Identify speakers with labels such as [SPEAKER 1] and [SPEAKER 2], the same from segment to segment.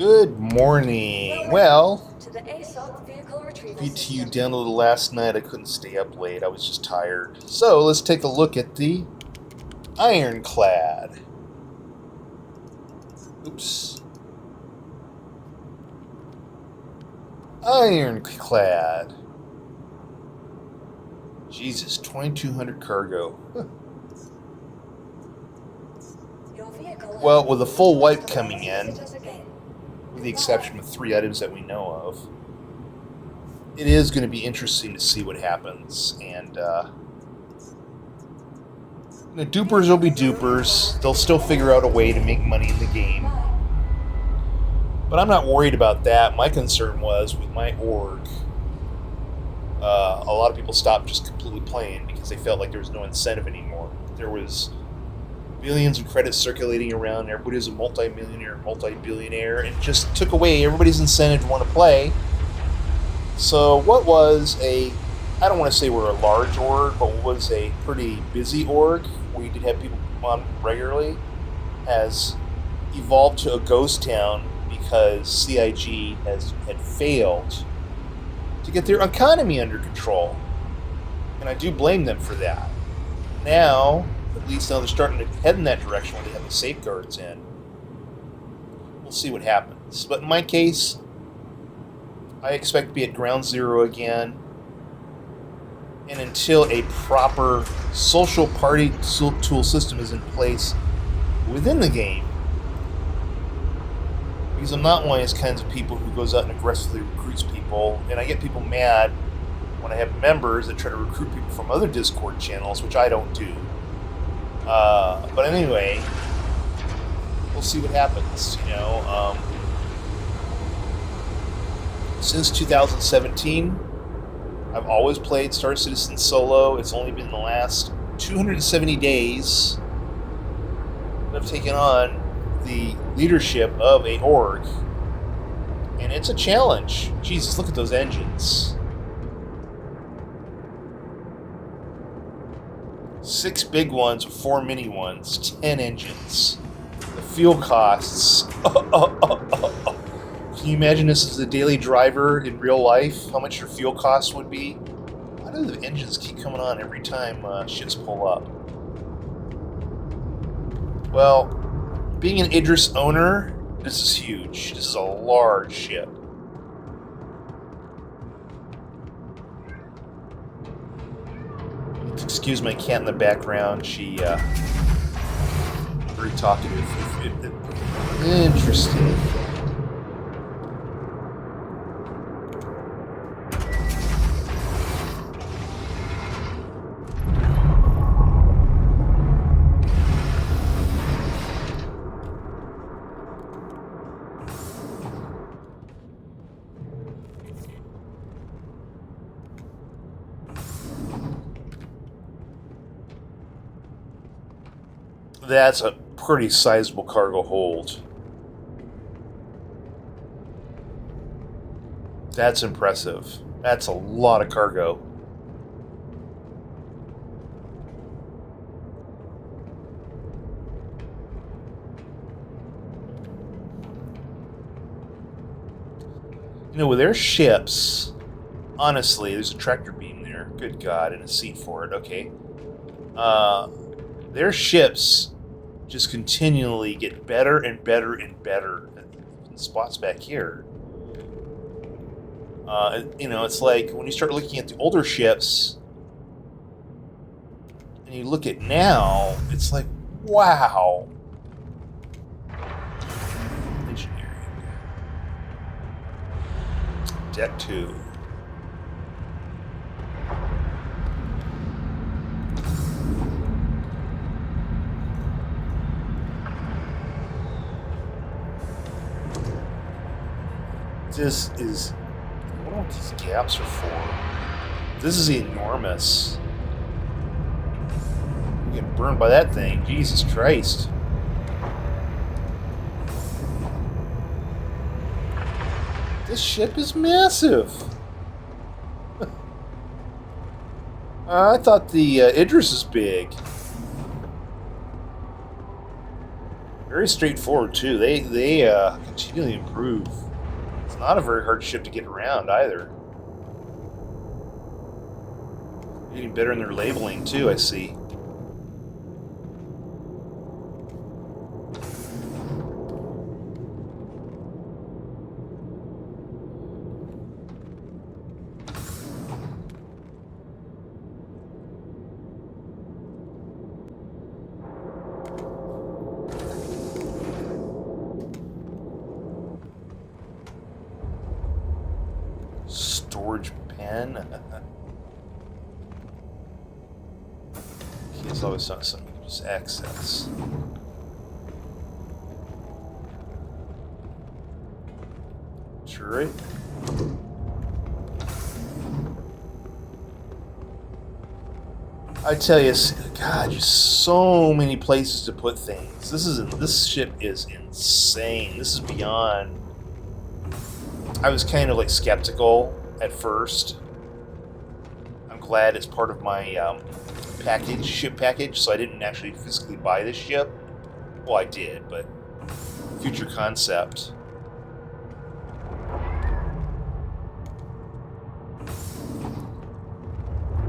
[SPEAKER 1] Good morning. Well, PTU downloaded last night. I couldn't stay up late. I was just tired. So let's take a look at the Ironclad. Oops. Ironclad. Jesus, 2,200 cargo. Well, with a full wipe coming in, with the exception of 3 items that we know of, it is going to be interesting to see what happens. And dupers will be dupers. They'll still figure out a way to make money in the game. But I'm not worried about that. My concern was with my org. A lot of people stopped just completely playing because they felt like there was no incentive anymore. There was billions of credits circulating around. Everybody was a multi-millionaire, multi-billionaire, and it just took away everybody's incentive to want to play. So what was I don't want to say we're a large org, but what was a pretty busy org, we did have people on regularly, has evolved to a ghost town because CIG had failed to get their economy under control. And I do blame them for that. Now, at least now they're starting to head in that direction where they have the safeguards in. We'll see what happens. But in my case, I expect to be at ground zero again. And until a proper social party tool system is in place within the game, because I'm not one of those kinds of people who goes out and aggressively recruits people, and I get people mad when I have members that try to recruit people from other Discord channels, which I don't do. But anyway, we'll see what happens. Since 2017, I've always played Star Citizen solo. It's only been the last 270 days that I've taken on the leadership of a org, and it's a challenge. Jesus, look at those engines. 6 big ones, 4 mini ones, 10 engines. The fuel costs. Can you imagine this as a daily driver in real life? How much your fuel costs would be? Why do the engines keep coming on every time ships pull up? Well, being an Idris owner, this is huge. This is a large ship. Excuse my cat in the background. She, very talkative. Interesting. That's a pretty sizable cargo hold. That's impressive. That's a lot of cargo. With their ships, honestly, there's a tractor beam there. Good God, and a seat for it. Okay. Their ships just continually get better and better and better. Spots back here. It's like when you start looking at the older ships and you look at now, it's like, wow. Engineering. Deck 2. This is, I don't know what these gaps are for. This is enormous. You get burned by that thing. Jesus Christ. This ship is massive. I thought the Idris is big. Very straightforward too. They continually improve. It's not a very hard ship to get around either. Getting better in their labeling too, I see. Storage pen. It's always something you can just access. Sure. I tell you, God, just so many places to put things. This ship is insane. This is beyond. I was kind of like skeptical at first. I'm glad it's part of my ship package, so I didn't actually physically buy this ship. Well, I did, but future concept.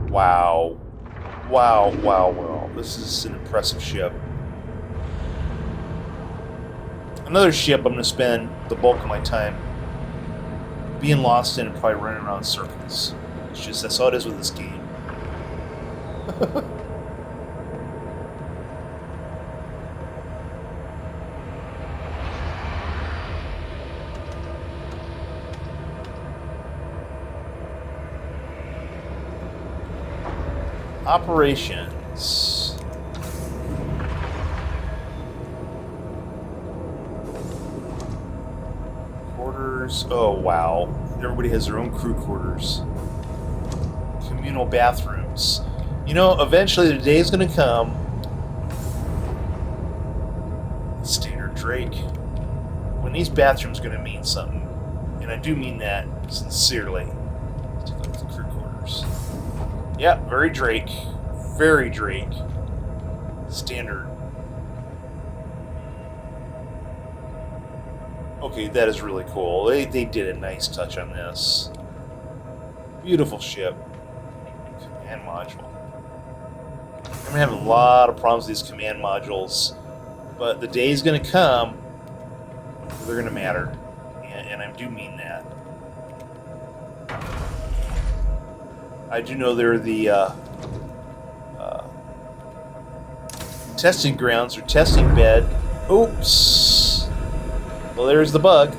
[SPEAKER 1] Wow. Wow, wow, wow. This is an impressive ship. Another ship I'm going to spend the bulk of my time being lost in and probably running around in circles. It's just, that's all it is with this game. Operations. Quarters. Oh, wow. Everybody has their own crew quarters. Communal bathrooms. You know, eventually the day is going to come. Standard Drake. When these bathrooms are going to mean something. And I do mean that sincerely. Let's take a look at the crew quarters. Yeah, very Drake. Very Drake. Standard. Okay, that is really cool. They did a nice touch on this. Beautiful ship. Command module. I'm having a lot of problems with these command modules, but the day is going to come where they're going to matter, and I do mean that. I do know they're the testing grounds or testing bed. Oops. Well, there's the bug.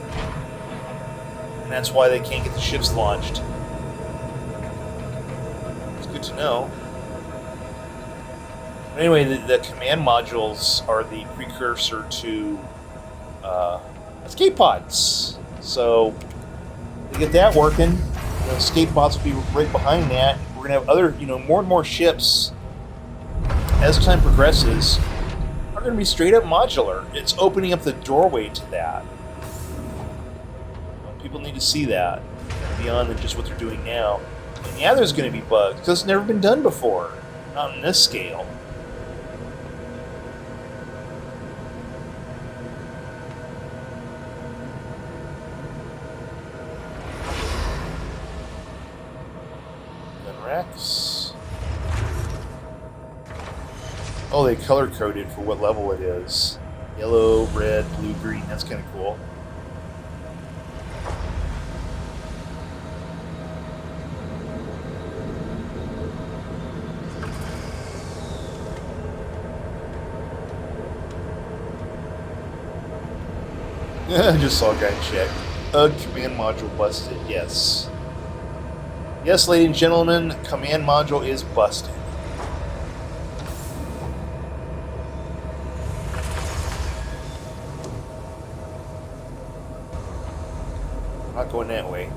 [SPEAKER 1] And that's why they can't get the ships launched. It's good to know. Anyway, the command modules are the precursor to escape pods. So, to get that working, the escape pods will be right behind that. We're going to have other, more and more ships, as time progresses, are going to be straight up modular. It's opening up the doorway to that. People need to see that, beyond than just what they're doing now. And yeah, there's going to be bugs, because it's never been done before. Not on this scale. Rex. Oh, they color coded for what level it is. Yellow, red, blue, green. That's kind of cool. I just saw a guy check. Command module busted. Yes. Yes, ladies and gentlemen, command module is busted. I'm not going that way.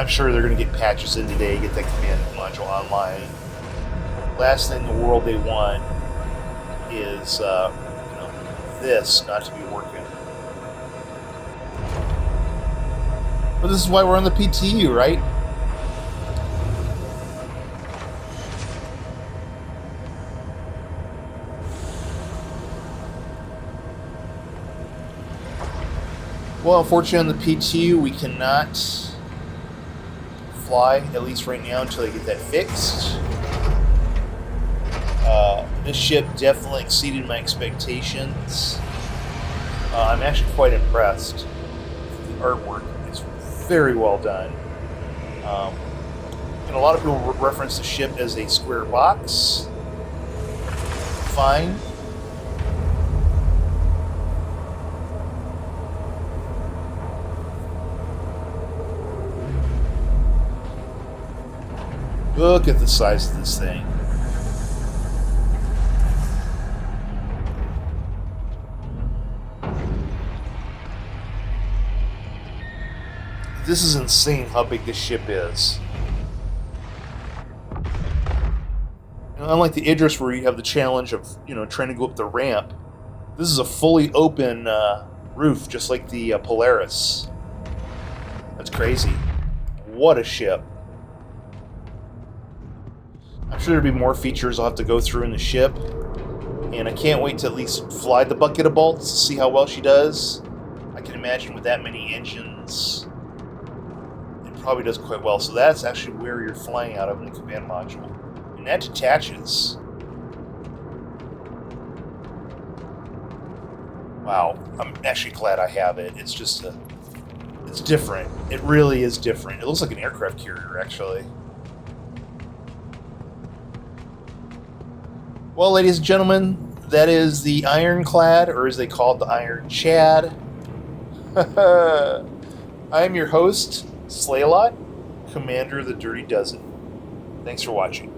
[SPEAKER 1] I'm sure they're going to get patches in today, get that command module online. Last thing in the world they want is this not to be working. But this is why we're on the PTU, right? Well, unfortunately on the PTU we cannot fly, at least right now, until I get that fixed. This ship definitely exceeded my expectations. I'm actually quite impressed. The artwork is very well done. And a lot of people reference the ship as a square box. Fine. Look at the size of this thing. This is insane how big this ship is. Unlike the Idris, where you have the challenge of trying to go up the ramp, this is a fully open roof, just like the Polaris. That's crazy. What a ship. I'm sure there'll be more features I'll have to go through in the ship, and I can't wait to at least fly the bucket of bolts to see how well she does. I can imagine with that many engines, it probably does quite well. So that's actually where you're flying out of in the command module. And that detaches. Wow, I'm actually glad I have it. It's just it's different. It really is different. It looks like an aircraft carrier, actually. Well, ladies and gentlemen, that is the Ironclad, or as they call it, the Iron Chad. I am your host, Slaylot, Commander of the Dirty Dozen. Thanks for watching.